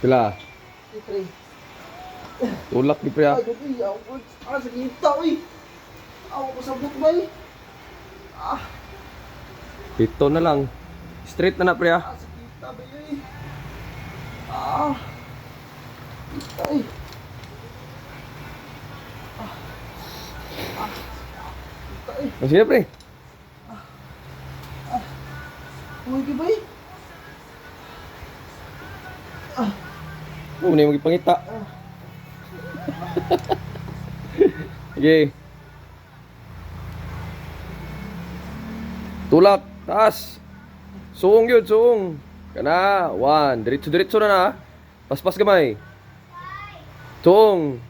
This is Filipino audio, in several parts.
Pila. Itri. Tulak di pre. Ay, gabi. Sa kita, uy. Ako ko sabot ba eh. Ito na lang. Straight na pre. Sa kita ba eh. Kita eh. Kita eh. Sige pre. Uy, di ba eh. Muna yung magpangita. Sige. Tulak. Taas. Suong yun, suong. Kana. 1. Diretso-diretso na na. Paspas gamay. Suong.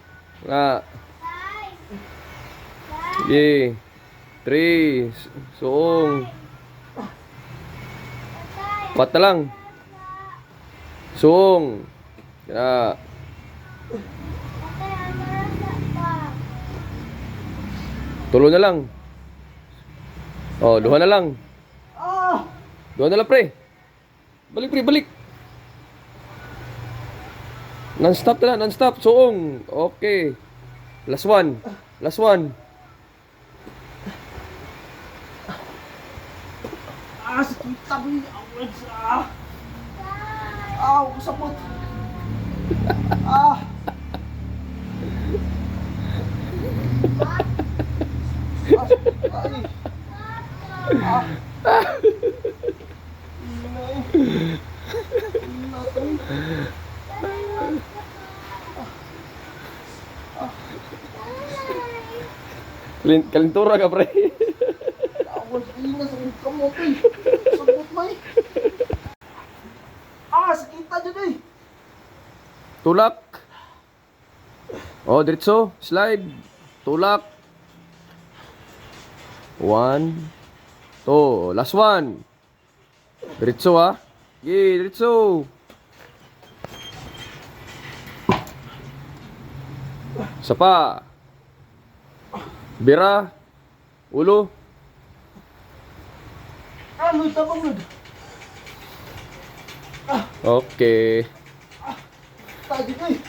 Nga. Sige. 3. Suong. 4 na lang. Suong. Kana. Tulo na lang. Oh, duha na lang. Duha na lang, pre. Balik, pre, balik. Non-stop na, non-stop. Suong. Okay. Last one. Last one. Sa kita ba eh. Ako ko sabot. Sa kita eh. Kalintura ka, pre. Awas ina sa kamot eh. Sabot mo eh. Sa kita dyan eh. Tulak. Oh, diretso. Slide. Tulak. 1, 2. Last one. Diretso, ha. Sige, diretso. Isa pa. Bira. Ulo. Lud, tabang lud. Okay. Tadi ko eh.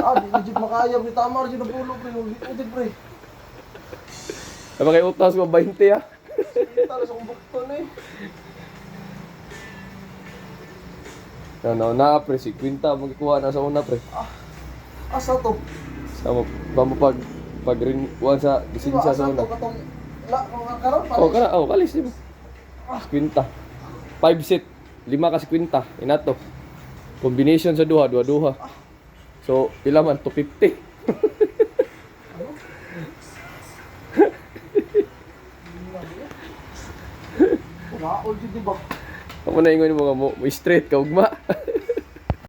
Di na dyan makayam ni Tamar dyan na pulo pre. Ulit pre. Apa kayo utas ko 20, ha. Kita na sa kumbukton eh. Na pre, si Quinta magkuha na sa una, pre. Asa to? Sama pag rin kuha sa lisensa sa una. Katong karon pa. Oh, kana, oh, kalis di mo. Si Quinta. 5 set, 5 ka si Quinta. Inato. Combination sa duha, duha. So, pila man 250. Wala all di ba? Amo na ingon mo nga mo straight ka ugma.